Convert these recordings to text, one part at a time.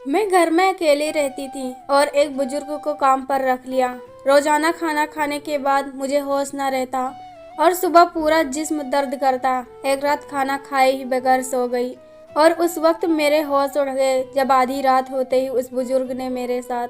मैं घर में अकेली रहती थी और एक बुजुर्ग को काम पर रख लिया। रोजाना खाना खाने के बाद मुझे होश न रहता और सुबह पूरा जिस्म दर्द करता। एक रात खाना खाए ही बगैर सो गई और उस वक्त मेरे होश उड़ गए जब आधी रात होते ही उस बुजुर्ग ने मेरे साथ।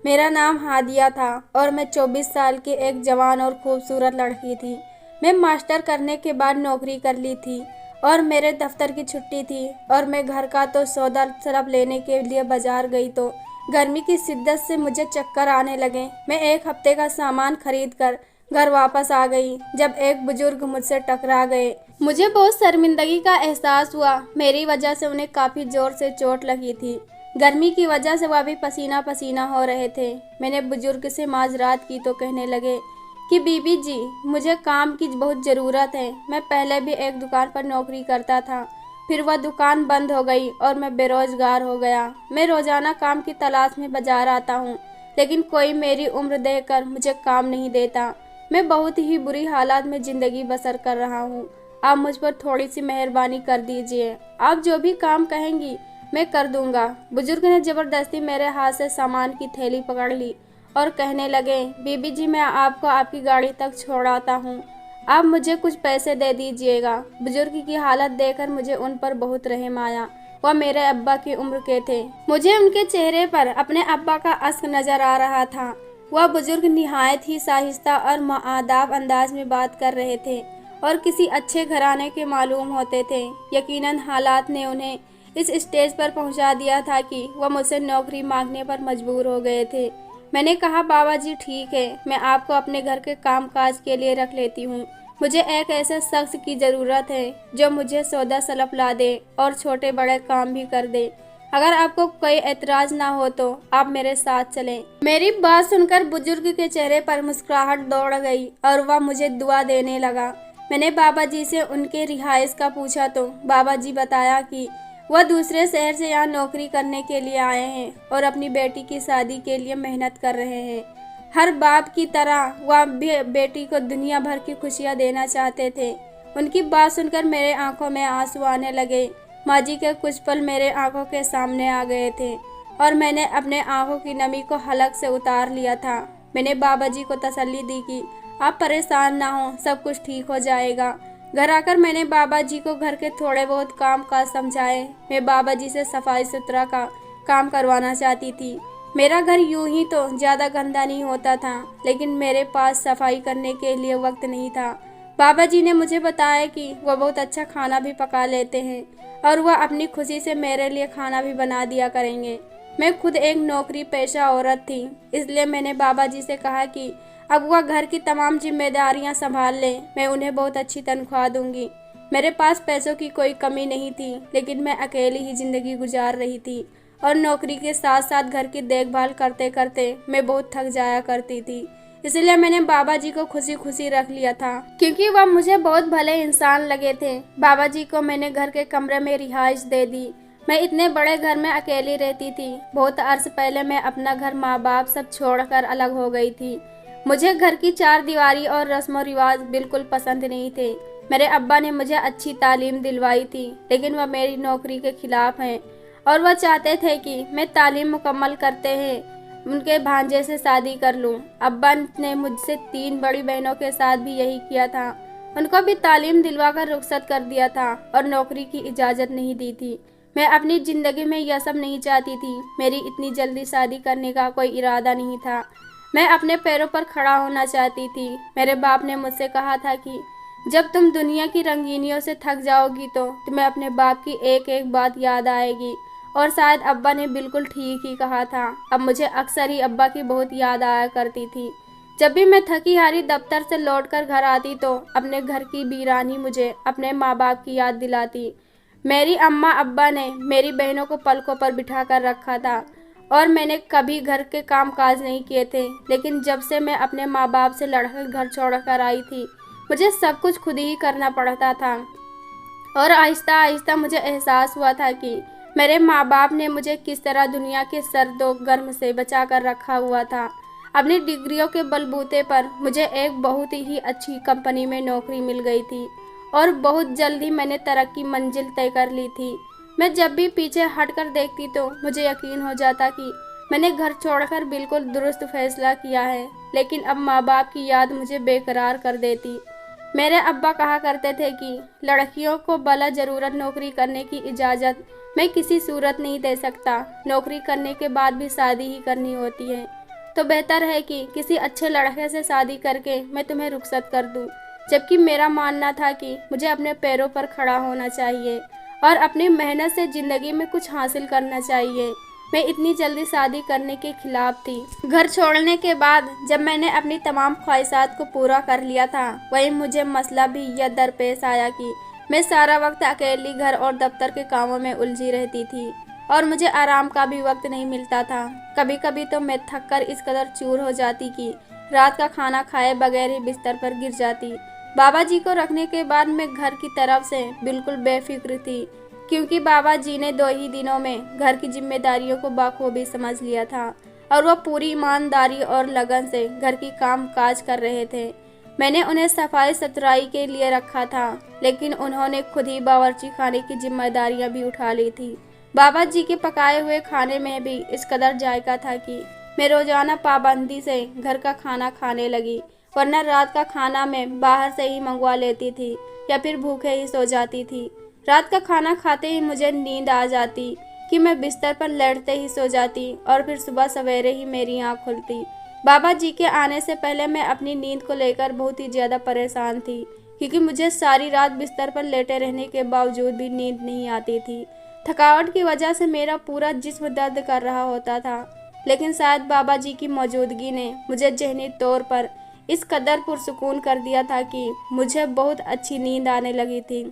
मेरा नाम हादिया था और मैं 24 साल की एक जवान और खूबसूरत लड़की थी। मैं मास्टर करने के बाद नौकरी कर ली थी और मेरे दफ्तर की छुट्टी थी और मैं घर का तो सौदा सरफ लेने के लिए बाजार गई तो गर्मी की शिद्दत से मुझे चक्कर आने लगे। मैं एक हफ्ते का सामान खरीद कर घर वापस आ गई जब एक बुजुर्ग मुझसे टकरा गए। मुझे बहुत शर्मिंदगी का एहसास हुआ। मेरी वजह से उन्हें काफ़ी जोर से चोट लगी थी। गर्मी की वजह से वह भी पसीना पसीना हो रहे थे। मैंने बुजुर्ग से माजरात की तो कहने लगे कि बीबी जी, मुझे काम की बहुत ज़रूरत है। मैं पहले भी एक दुकान पर नौकरी करता था, फिर वह दुकान बंद हो गई और मैं बेरोजगार हो गया। मैं रोज़ाना काम की तलाश में बाजार आता हूँ, लेकिन कोई मेरी उम्र देखकर मुझे काम नहीं देता। मैं बहुत ही बुरी हालात में ज़िंदगी बसर कर रहा हूँ। आप मुझ पर थोड़ी सी मेहरबानी कर दीजिए। आप जो भी काम कहेंगी मैं कर दूंगा। बुजुर्ग ने ज़बरदस्ती मेरे हाथ से सामान की थैली पकड़ ली और कहने लगे, बीबी जी, मैं आपको आपकी गाड़ी तक छोड़ाता हूँ, आप मुझे कुछ पैसे दे दीजिएगा। बुजुर्ग की हालत देखकर मुझे उन पर बहुत रहम आया। वह मेरे अब्बा की उम्र के थे। मुझे उनके चेहरे पर अपने अब्बा का अश्क नजर आ रहा था। वह बुजुर्ग निहायत ही साहिस्ता और मुआदाब अंदाज में बात कर रहे थे और किसी अच्छे घराने के मालूम होते थे। यकीनन हालात ने उन्हें इस स्टेज पर पहुंचा दिया था कि वह मुझसे नौकरी मांगने पर मजबूर हो गए थे। मैंने कहा, बाबा जी ठीक है, मैं आपको अपने घर के काम काज के लिए रख लेती हूँ। मुझे एक ऐसे शख्स की ज़रूरत है जो मुझे सौदा सलफ ला दे और छोटे बड़े काम भी कर दे। अगर आपको कोई एतराज़ ना हो तो आप मेरे साथ चलें। मेरी बात सुनकर बुजुर्ग के चेहरे पर मुस्कुराहट दौड़ गई और वह मुझे दुआ देने लगा। मैंने बाबा जी से उनके रिहाइश का पूछा तो बाबा जी बताया कि वह दूसरे शहर से यहाँ नौकरी करने के लिए आए हैं और अपनी बेटी की शादी के लिए मेहनत कर रहे हैं। हर बाप की तरह वह भी बेटी को दुनिया भर की खुशियाँ देना चाहते थे। उनकी बात सुनकर मेरे आंखों में आंसू आने लगे। माँ जी के कुछ पल मेरे आंखों के सामने आ गए थे और मैंने अपने आंखों की नमी को हलक से उतार लिया था। मैंने बाबा जी को तसल्ली दी कि आप परेशान ना हो, सब कुछ ठीक हो जाएगा। घर आकर मैंने बाबा जी को घर के थोड़े बहुत काम काज समझाए। मैं बाबा जी से सफाई सुथरा का काम करवाना चाहती थी। मेरा घर यूं ही तो ज़्यादा गंदा नहीं होता था, लेकिन मेरे पास सफाई करने के लिए वक्त नहीं था। बाबा जी ने मुझे बताया कि वह बहुत अच्छा खाना भी पका लेते हैं और वह अपनी खुशी से मेरे लिए खाना भी बना दिया करेंगे। मैं खुद एक नौकरी पेशा औरत थी, इसलिए मैंने बाबा जी से कहा कि अब वह घर की तमाम जिम्मेदारियां संभाल लें। मैं उन्हें बहुत अच्छी तनख्वाह दूंगी। मेरे पास पैसों की कोई कमी नहीं थी, लेकिन मैं अकेली ही जिंदगी गुजार रही थी और नौकरी के साथ साथ घर की देखभाल करते करते मैं बहुत थक जाया करती थी। इसलिए मैंने बाबा जी को खुशी खुशी रख लिया था, क्योंकि वह मुझे बहुत भले इंसान लगे थे। बाबा जी को मैंने घर के कमरे में रिहाइश दे दी। मैं इतने बड़े घर में अकेली रहती थी। बहुत अर्स पहले मैं अपना घर, माँ बाप सब छोड़कर अलग हो गई थी। मुझे घर की चार दीवारी और रस्म रिवाज बिल्कुल पसंद नहीं थे। मेरे अब्बा ने मुझे अच्छी तालीम दिलवाई थी, लेकिन वह मेरी नौकरी के खिलाफ हैं और वह चाहते थे कि मैं तालीम मुकम्मल करते हैं उनके भांजे से शादी कर लूं। अब्बा ने मुझसे 3 बड़ी बहनों के साथ भी यही किया था। उनको भी तालीम दिलवाकर रुखसत कर दिया था और नौकरी की इजाज़त नहीं दी थी। मैं अपनी ज़िंदगी में यह सब नहीं चाहती थी। मेरी इतनी जल्दी शादी करने का कोई इरादा नहीं था। मैं अपने पैरों पर खड़ा होना चाहती थी। मेरे बाप ने मुझसे कहा था कि जब तुम दुनिया की रंगीनियों से थक जाओगी तो तुम्हें अपने बाप की एक एक बात याद आएगी, और शायद अब्बा ने बिल्कुल ठीक ही कहा था। अब मुझे अक्सर ही अब्बा की बहुत याद आया करती थी। जब भी मैं थकी हारी दफ्तर से लौटकर घर आती तो अपने घर की वीरानी मुझे अपने माँ बाप की याद दिलाती। मेरी अम्मा अब्बा ने मेरी बहनों को पलकों पर बिठा कर रखा था और मैंने कभी घर के काम काज नहीं किए थे, लेकिन जब से मैं अपने माँ बाप से लड़कर घर छोड़कर आई थी, मुझे सब कुछ खुद ही करना पड़ता था। और आहिस्ता आहिस्ता मुझे एहसास हुआ था कि मेरे माँ बाप ने मुझे किस तरह दुनिया के सर्दो गर्म से बचा कर रखा हुआ था। अपनी डिग्रियों के बलबूते पर मुझे एक बहुत ही अच्छी कंपनी में नौकरी मिल गई थी और बहुत जल्द ही मैंने तरक्की मंजिल तय कर ली थी। मैं जब भी पीछे हटकर देखती तो मुझे यकीन हो जाता कि मैंने घर छोड़कर बिल्कुल दुरुस्त फैसला किया है। लेकिन अब माँ बाप की याद मुझे बेकरार कर देती। मेरे अब्बा कहा करते थे कि लड़कियों को भला ज़रूरत नौकरी करने की इजाज़त मैं किसी सूरत नहीं दे सकता, नौकरी करने के बाद भी शादी ही करनी होती है। तो बेहतर है कि किसी अच्छे लड़के से शादी करके मैं तुम्हें रुखसत कर दूँ। जबकि मेरा मानना था कि मुझे अपने पैरों पर खड़ा होना चाहिए और अपनी मेहनत से ज़िंदगी में कुछ हासिल करना चाहिए। मैं इतनी जल्दी शादी करने के खिलाफ थी। घर छोड़ने के बाद जब मैंने अपनी तमाम ख्वाहिशात को पूरा कर लिया था, वहीं मुझे मसला भी यह दरपेश आया कि मैं सारा वक्त अकेली घर और दफ्तर के कामों में उलझी रहती थी और मुझे आराम का भी वक्त नहीं मिलता था। कभी कभी तो मैं थक कर इस कदर चूर हो जाती कि रात का खाना खाए बगैर ही बिस्तर पर गिर जाती। बाबा जी को रखने के बाद मैं घर की तरफ से बिल्कुल बेफिक्र थी, क्योंकि बाबा जी ने 2 ही दिनों में घर की जिम्मेदारियों को बाखूबी समझ लिया था और वह पूरी ईमानदारी और लगन से घर की काम काज कर रहे थे। मैंने उन्हें सफाई सुथराई के लिए रखा था, लेकिन उन्होंने खुद ही बावर्ची खाने की जिम्मेदारियां भी उठा ली थी। बाबा जी के पकाए हुए खाने में भी इस कदर जायका था कि मैं रोजाना पाबंदी से घर का खाना खाने लगी, वरना रात का खाना मैं बाहर से ही मंगवा लेती थी या फिर भूखे ही सो जाती थी। रात का खाना खाते ही मुझे नींद आ जाती कि मैं बिस्तर पर लेटते ही सो जाती और फिर सुबह सवेरे ही मेरी आँख खुलती। बाबा जी के आने से पहले मैं अपनी नींद को लेकर बहुत ही ज़्यादा परेशान थी, क्योंकि मुझे सारी रात बिस्तर पर लेटे रहने के बावजूद भी नींद नहीं आती थी। थकावट की वजह से मेरा पूरा जिस्म दर्द कर रहा होता था, लेकिन शायद बाबा जी की मौजूदगी ने मुझे ज़हनी तौर पर इस कदर पुरसुकून कर दिया था कि मुझे बहुत अच्छी नींद आने लगी थी।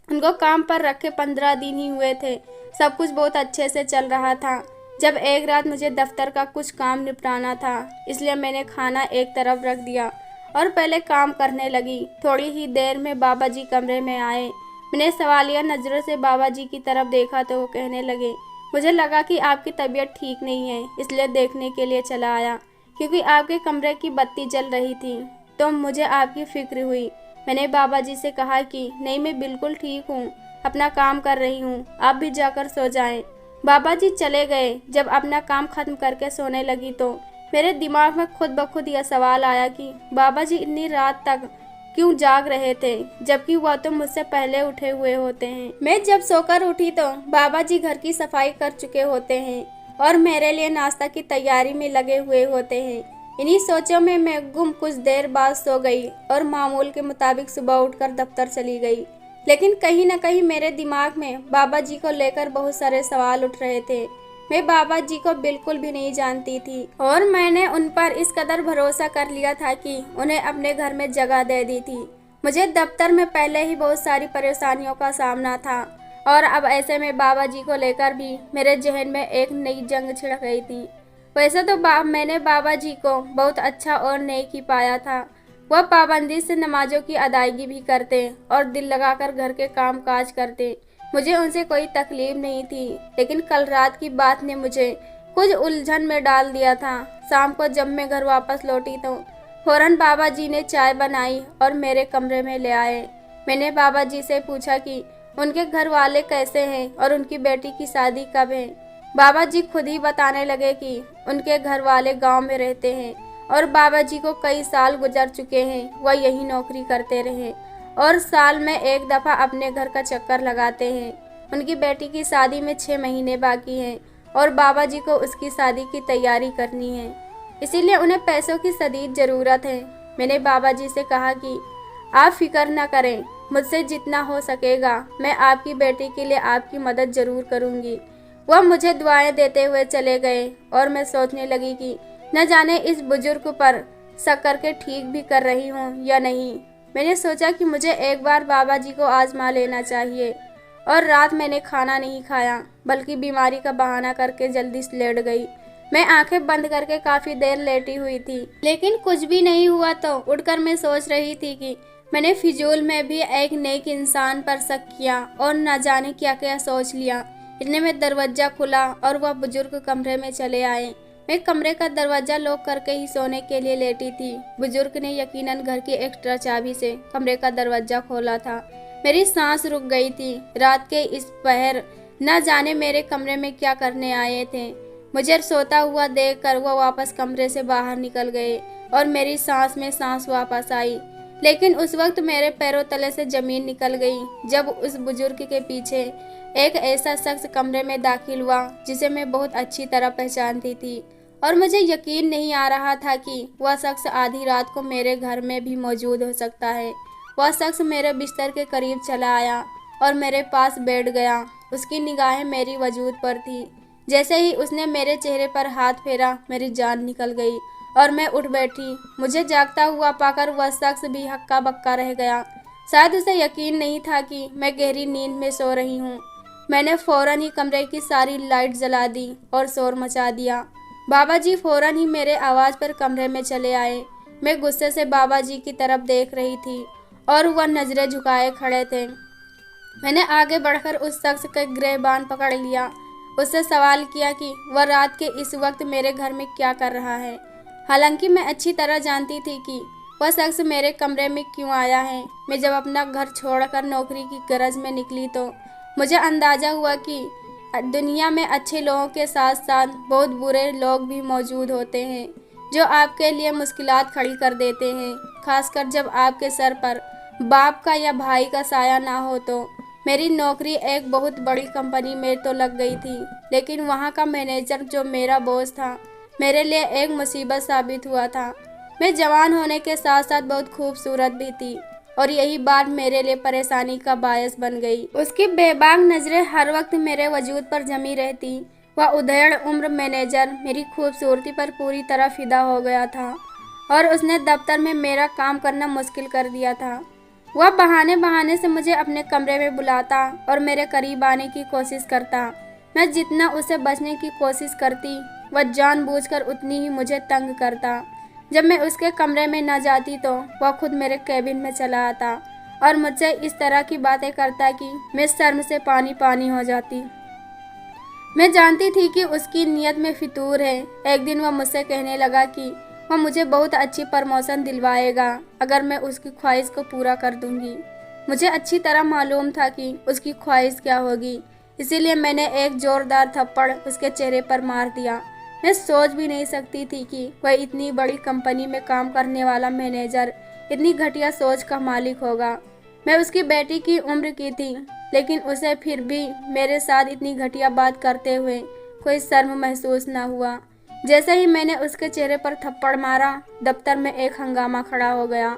उनको काम पर रखे 15 दिन ही हुए थे। सब कुछ बहुत अच्छे से चल रहा था, जब एक रात मुझे दफ्तर का कुछ काम निपटाना था, इसलिए मैंने खाना एक तरफ रख दिया और पहले काम करने लगी। थोड़ी ही देर में बाबा जी कमरे में आए। मैंने सवालिया नज़रों से बाबा जी की तरफ देखा तो वो कहने लगे, मुझे लगा कि आपकी तबीयत ठीक नहीं है, इसलिए देखने के लिए चला आया। क्योंकि आपके कमरे की बत्ती जल रही थी तो मुझे आपकी फिक्र हुई। मैंने बाबा जी से कहा कि नहीं, मैं बिल्कुल ठीक हूँ, अपना काम कर रही हूँ, आप भी जाकर सो जाएं। बाबा जी चले गए। जब अपना काम खत्म करके सोने लगी तो मेरे दिमाग में खुद ब खुद यह सवाल आया कि बाबा जी इतनी रात तक क्यों जाग रहे थे, जबकि वह तो मुझसे पहले उठे हुए होते हैं। मैं जब सोकर उठी तो बाबा जी घर की सफाई कर चुके होते हैं और मेरे लिए नाश्ता की तैयारी में लगे हुए होते हैं। इन्हीं सोचों में मैं गुम कुछ देर बाद सो गई और मामूल के मुताबिक सुबह उठकर दफ्तर चली गई। लेकिन कहीं न कहीं मेरे दिमाग में बाबा जी को लेकर बहुत सारे सवाल उठ रहे थे। मैं बाबा जी को बिल्कुल भी नहीं जानती थी और मैंने उन पर इस कदर भरोसा कर लिया था कि उन्हें अपने घर में जगह दे दी थी। मुझे दफ्तर में पहले ही बहुत सारी परेशानियों का सामना था और अब ऐसे में बाबा जी को लेकर भी मेरे जहन में एक नई जंग छिड़ गई थी। वैसे तो मैंने बाबा जी को बहुत अच्छा और नेक ही पाया था। वह पाबंदी से नमाजों की अदायगी भी करते और दिल लगाकर घर के काम काज करते। मुझे उनसे कोई तकलीफ नहीं थी, लेकिन कल रात की बात ने मुझे कुछ उलझन में डाल दिया था। शाम को जब मैं घर वापस लौटी तो फौरन बाबा जी ने चाय बनाई और मेरे कमरे में ले आए। मैंने बाबा जी से पूछा कि उनके घर वाले कैसे हैं और उनकी बेटी की शादी कब है। बाबा जी खुद ही बताने लगे कि उनके घर वाले गांव में रहते हैं और बाबा जी को कई साल गुजर चुके हैं, वह यही नौकरी करते रहे और साल में एक दफ़ा अपने घर का चक्कर लगाते हैं। उनकी बेटी की शादी में 6 महीने बाकी हैं और बाबा जी को उसकी शादी की तैयारी करनी है, इसीलिए उन्हें पैसों की शदीद ज़रूरत है। मैंने बाबा जी से कहा कि आप फिक्र न करें, मुझसे जितना हो सकेगा मैं आपकी बेटी के लिए आपकी मदद ज़रूर करूँगी। वह मुझे दुआएं देते हुए चले गए और मैं सोचने लगी कि न जाने इस बुजुर्ग पर शक करके ठीक भी कर रही हूँ या नहीं। मैंने सोचा कि मुझे एक बार बाबा जी को आजमा लेना चाहिए और रात मैंने खाना नहीं खाया, बल्कि बीमारी का बहाना करके जल्दी से लेट गई। मैं आंखें बंद करके काफ़ी देर लेटी हुई थी, लेकिन कुछ भी नहीं हुआ। तो उठकर मैं सोच रही थी कि मैंने फिजूल में भी एक नेक इंसान पर शक किया और न जाने क्या क्या सोच लिया। इतने में दरवाज़ा खुला और वह बुजुर्ग कमरे में चले आए। मैं कमरे का दरवाज़ा लॉक करके ही सोने के लिए लेटी थी। बुजुर्ग ने यकीनन घर की एक्स्ट्रा चाबी से कमरे का दरवाज़ा खोला था। मेरी सांस रुक गई थी। रात के इस पहर न जाने मेरे कमरे में क्या करने आए थे। मुझे सोता हुआ देखकर वो वापस कमरे से बाहर निकल गए और मेरी सांस में सांस वापस आई। लेकिन उस वक्त मेरे पैरों तले से जमीन निकल गई जब उस बुजुर्ग के पीछे एक ऐसा शख्स कमरे में दाखिल हुआ जिसे मैं बहुत अच्छी तरह पहचानती थी, और मुझे यकीन नहीं आ रहा था कि वह शख्स आधी रात को मेरे घर में भी मौजूद हो सकता है। वह शख्स मेरे बिस्तर के करीब चला आया और मेरे पास बैठ गया। उसकी निगाहें मेरी वजूद पर थी। जैसे ही उसने मेरे चेहरे पर हाथ फेरा, मेरी जान निकल गई और मैं उठ बैठी। मुझे जागता हुआ पाकर वह शख्स भी हक्का बक्का रह गया। शायद उसे यकीन नहीं था कि मैं गहरी नींद में सो रही हूँ। मैंने फौरन ही कमरे की सारी लाइट जला दी और शोर मचा दिया। बाबा जी फौरन ही मेरे आवाज़ पर कमरे में चले आए। मैं गुस्से से बाबा जी की तरफ देख रही थी और वह नज़रें झुकाए खड़े थे। मैंने आगे बढ़कर उस शख्स का गिरबान पकड़ लिया। उससे सवाल किया कि वह रात के इस वक्त मेरे घर में क्या कर रहा है। हालांकि मैं अच्छी तरह जानती थी कि वह शख्स मेरे कमरे में क्यों आया है। मैं जब अपना घर छोड़कर नौकरी की गरज में निकली तो मुझे अंदाज़ा हुआ कि दुनिया में अच्छे लोगों के साथ साथ बहुत बुरे लोग भी मौजूद होते हैं जो आपके लिए मुश्किलात खड़ी कर देते हैं, खासकर जब आपके सर पर बाप का या भाई का साया ना हो। तो मेरी नौकरी एक बहुत बड़ी कंपनी में तो लग गई थी, लेकिन वहाँ का मैनेजर जो मेरा बॉस था मेरे लिए एक मुसीबत साबित हुआ था। मैं जवान होने के साथ साथ बहुत खूबसूरत भी थी और यही बात मेरे लिए परेशानी का बायस बन गई। उसकी बेबाक नज़रें हर वक्त मेरे वजूद पर जमी रहती। वह उधेड़ उम्र मैनेजर मेरी खूबसूरती पर पूरी तरह फिदा हो गया था और उसने दफ्तर में मेरा काम करना मुश्किल कर दिया था। वह बहाने बहाने से मुझे अपने कमरे में बुलाता और मेरे करीब आने की कोशिश करता। मैं जितना उसे बचने की कोशिश करती, वह जानबूझकर उतनी ही मुझे तंग करता। जब मैं उसके कमरे में न जाती तो वह खुद मेरे कैबिन में चला आता और मुझसे इस तरह की बातें करता कि मैं शर्म से पानी पानी हो जाती। मैं जानती थी कि उसकी नीयत में फितूर है। एक दिन वह मुझसे कहने लगा कि वह मुझे बहुत अच्छी प्रमोशन दिलवाएगा अगर मैं उसकी ख्वाहिश को पूरा कर दूंगी। मुझे अच्छी तरह मालूम था कि उसकी ख्वाहिश क्या होगी, इसीलिए मैंने एक जोरदार थप्पड़ उसके चेहरे पर मार दिया। मैं सोच भी नहीं सकती थी कि वह इतनी बड़ी कंपनी में काम करने वाला मैनेजर इतनी घटिया सोच का मालिक होगा। मैं उसकी बेटी की उम्र की थी, लेकिन उसे फिर भी मेरे साथ इतनी घटिया बात करते हुए कोई शर्म महसूस न हुआ। जैसे ही मैंने उसके चेहरे पर थप्पड़ मारा, दफ्तर में एक हंगामा खड़ा हो गया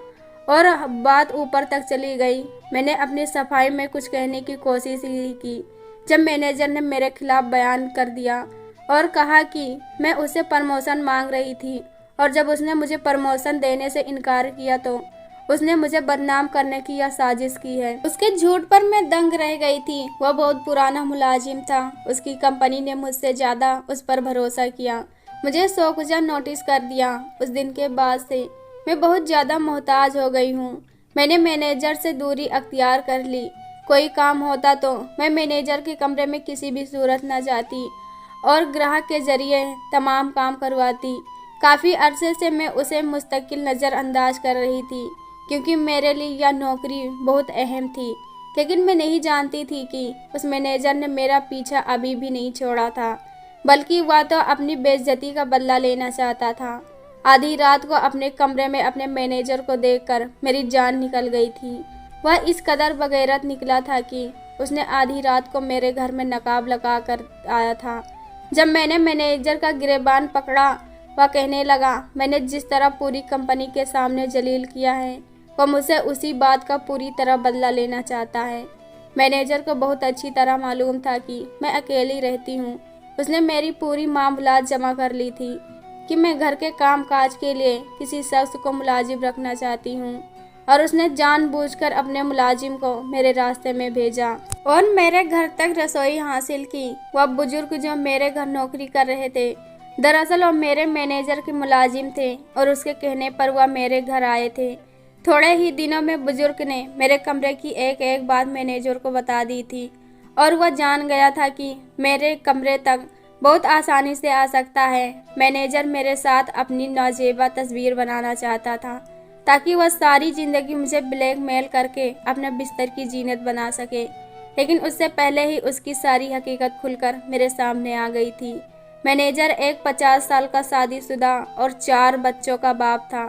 और बात ऊपर तक चली गई। मैंने अपनी सफाई में कुछ कहने की कोशिश ही की जब मैनेजर ने मेरे खिलाफ बयान कर दिया और कहा कि मैं उसे प्रमोशन मांग रही थी, और जब उसने मुझे प्रमोशन देने से इनकार किया तो उसने मुझे बदनाम करने की यह साजिश की है। उसके झूठ पर मैं दंग रह गई थी। वह बहुत पुराना मुलाजिम था। उसकी कंपनी ने मुझसे ज़्यादा उस पर भरोसा किया, मुझे शौकजा नोटिस कर दिया। उस दिन के बाद से मैं बहुत ज़्यादा मोहताज हो गई हूँ। मैंने मैनेजर से दूरी अख्तियार कर ली। कोई काम होता तो मैं मैनेजर के कमरे में किसी भी सूरत न जाती और ग्राहक के जरिए तमाम काम करवाती। काफ़ी अरसे से मैं उसे मुस्तकिल नज़रअंदाज कर रही थी क्योंकि मेरे लिए यह नौकरी बहुत अहम थी, लेकिन मैं नहीं जानती थी कि उस मैनेजर ने मेरा पीछा अभी भी नहीं छोड़ा था, बल्कि वह तो अपनी बेइज्जती का बदला लेना चाहता था। आधी रात को अपने कमरे में अपने मैनेजर को देखकर मेरी जान निकल गई थी। वह इस कदर बगैरत निकला था कि उसने आधी रात को मेरे घर में नकाब लगा कर आया था। जब मैंने मैनेजर का गिरबान पकड़ा, वह कहने लगा, मैंने जिस तरह पूरी कंपनी के सामने जलील किया है, वह मुझसे उसी बात का पूरी तरह बदला लेना चाहता है। मैनेजर को बहुत अच्छी तरह मालूम था कि मैं अकेली रहती हूँ। उसने मेरी पूरी मामलात जमा कर ली थी कि मैं घर के काम काज के लिए किसी शख्स को मुलाजिम रखना चाहती हूँ, और उसने जानबूझकर अपने मुलाजिम को मेरे रास्ते में भेजा और मेरे घर तक रसोई हासिल की। वह बुजुर्ग जो मेरे घर नौकरी कर रहे थे, दरअसल वह मेरे मैनेजर के मुलाजिम थे और उसके कहने पर वह मेरे घर आए थे। थोड़े ही दिनों में बुजुर्ग ने मेरे कमरे की एक एक बात मैनेजर को बता दी थी और वह जान गया था कि मेरे कमरे तक बहुत आसानी से आ सकता है। मैनेजर मेरे साथ अपनी नौजेबा तस्वीर बनाना चाहता था ताकि वह सारी ज़िंदगी मुझे ब्लैकमेल करके अपने बिस्तर की जीनत बना सके। लेकिन उससे पहले ही उसकी सारी हकीकत खुलकर मेरे सामने आ गई थी। मैनेजर एक 50 साल का शादीशुदा और 4 बच्चों का बाप था,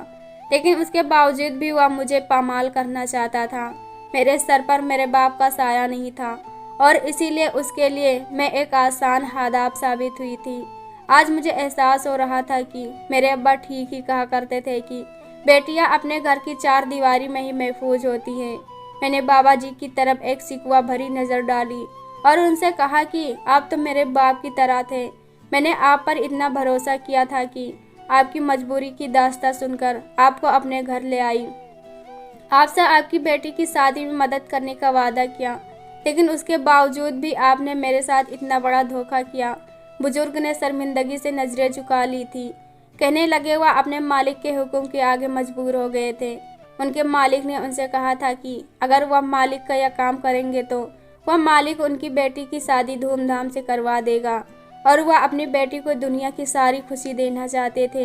लेकिन उसके बावजूद भी वह मुझे पामाल करना चाहता था। मेरे सर पर मेरे बाप का साया नहीं था और इसीलिए उसके लिए मैं एक आसान हादाब साबित हुई थी। आज मुझे एहसास हो रहा था कि मेरे अब्बा ठीक ही कहा करते थे कि बेटियां अपने घर की 4 दीवारी में ही महफूज होती हैं। मैंने बाबा जी की तरफ एक शिकवा भरी नज़र डाली और उनसे कहा कि आप तो मेरे बाप की तरह थे। मैंने आप पर इतना भरोसा किया था कि आपकी मजबूरी की दास्तां सुनकर आपको अपने घर ले आई। आपसे आपकी बेटी की शादी में मदद करने का वादा किया, लेकिन उसके बावजूद भी आपने मेरे साथ इतना बड़ा धोखा किया। बुजुर्ग ने शर्मिंदगी से नजरें झुका ली थी। कहने लगे वह अपने मालिक के हुक्म के आगे मजबूर हो गए थे। उनके मालिक ने उनसे कहा था कि अगर वह मालिक का यह काम करेंगे तो वह मालिक उनकी बेटी की शादी धूमधाम से करवा देगा और वह अपनी बेटी को दुनिया की सारी खुशी देना चाहते थे।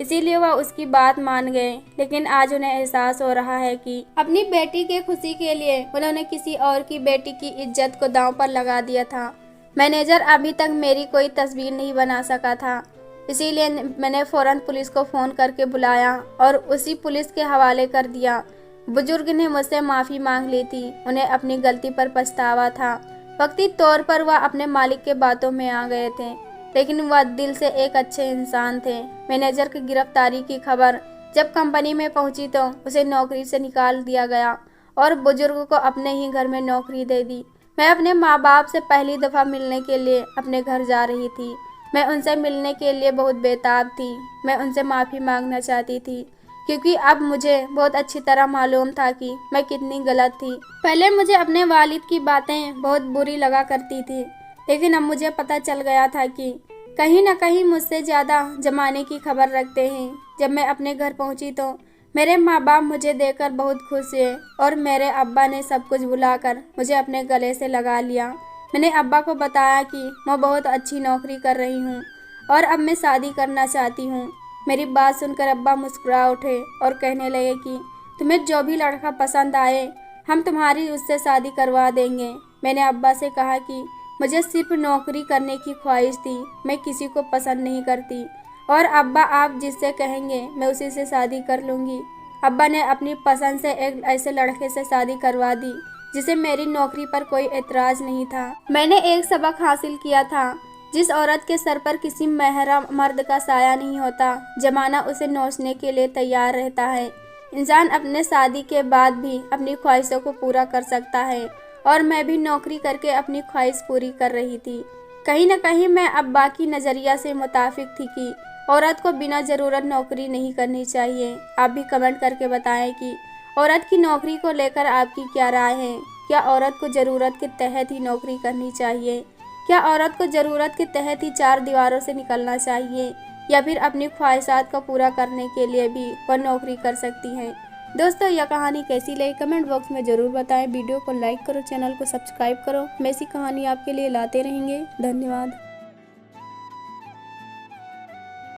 इसीलिए वह उसकी बात मान गए। लेकिन आज उन्हें एहसास हो रहा है कि अपनी बेटी के खुशी के लिए उन्होंने किसी और की बेटी की इज्जत को दांव पर लगा दिया था। मैनेजर अभी तक मेरी कोई तस्वीर नहीं बना सका था, इसीलिए मैंने फौरन पुलिस को फ़ोन करके बुलाया और उसी पुलिस के हवाले कर दिया। बुजुर्ग ने मुझसे माफ़ी मांग ली थी। उन्हें अपनी गलती पर पछतावा था। वक्ती तौर पर वह अपने मालिक के बातों में आ गए थे, लेकिन वह दिल से एक अच्छे इंसान थे। मैनेजर की गिरफ्तारी की खबर जब कंपनी में पहुंची तो उसे नौकरी से निकाल दिया गया और बुजुर्ग को अपने ही घर में नौकरी दे दी। मैं अपने माँ बाप से पहली दफ़ा मिलने के लिए अपने घर जा रही थी। मैं उनसे मिलने के लिए बहुत बेताब थी। मैं उनसे माफ़ी मांगना चाहती थी, क्योंकि अब मुझे बहुत अच्छी तरह मालूम था कि मैं कितनी गलत थी। पहले मुझे अपने वालिद की बातें बहुत बुरी लगा करती थी, लेकिन अब मुझे पता चल गया था कि कहीं न कहीं मुझसे ज़्यादा जमाने की खबर रखते हैं। जब मैं अपने घर पहुंची तो मेरे माँ बाप मुझे देखकर बहुत खुश हुए और मेरे अब्बा ने सब कुछ भुलाकर मुझे अपने गले से लगा लिया। मैंने अब्बा को बताया कि मैं बहुत अच्छी नौकरी कर रही हूँ और अब मैं शादी करना चाहती हूँ। मेरी बात सुनकर अब्बा मुस्कुरा उठे और कहने लगे कि तुम्हें जो भी लड़का पसंद आए हम तुम्हारी उससे शादी करवा देंगे। मैंने अब्बा से कहा कि मुझे सिर्फ नौकरी करने की ख्वाहिश थी, मैं किसी को पसंद नहीं करती और अब्बा आप जिससे कहेंगे मैं उसी से शादी कर लूँगी। अब्बा ने अपनी पसंद से एक ऐसे लड़के से शादी करवा दी जिसे मेरी नौकरी पर कोई एतराज़ नहीं था। मैंने एक सबक हासिल किया था, जिस औरत के सर पर किसी महरम मर्द का साया नहीं होता, जमाना उसे नोचने के लिए तैयार रहता है। इंसान अपने शादी के बाद भी अपनी ख्वाहिशों को पूरा कर सकता है और मैं भी नौकरी करके अपनी ख्वाहिश पूरी कर रही थी। कहीं न कहीं मैं अब्बा की नज़रिया से मुताफिक थी कि औरत को बिना ज़रूरत नौकरी नहीं करनी चाहिए। आप भी कमेंट करके बताएं कि औरत की नौकरी को लेकर आपकी क्या राय है। क्या औरत को ज़रूरत के तहत ही नौकरी करनी चाहिए? क्या औरत को ज़रूरत के तहत ही 4 दीवारों से निकलना चाहिए, या फिर अपनी ख्वाहिशात को पूरा करने के लिए भी वह नौकरी कर सकती हैं? दोस्तों, यह कहानी कैसी लगी कमेंट बॉक्स में ज़रूर बताएं। वीडियो को लाइक करो, चैनल को सब्सक्राइब करो। हम ऐसी कहानी आपके लिए लाते रहेंगे। धन्यवाद।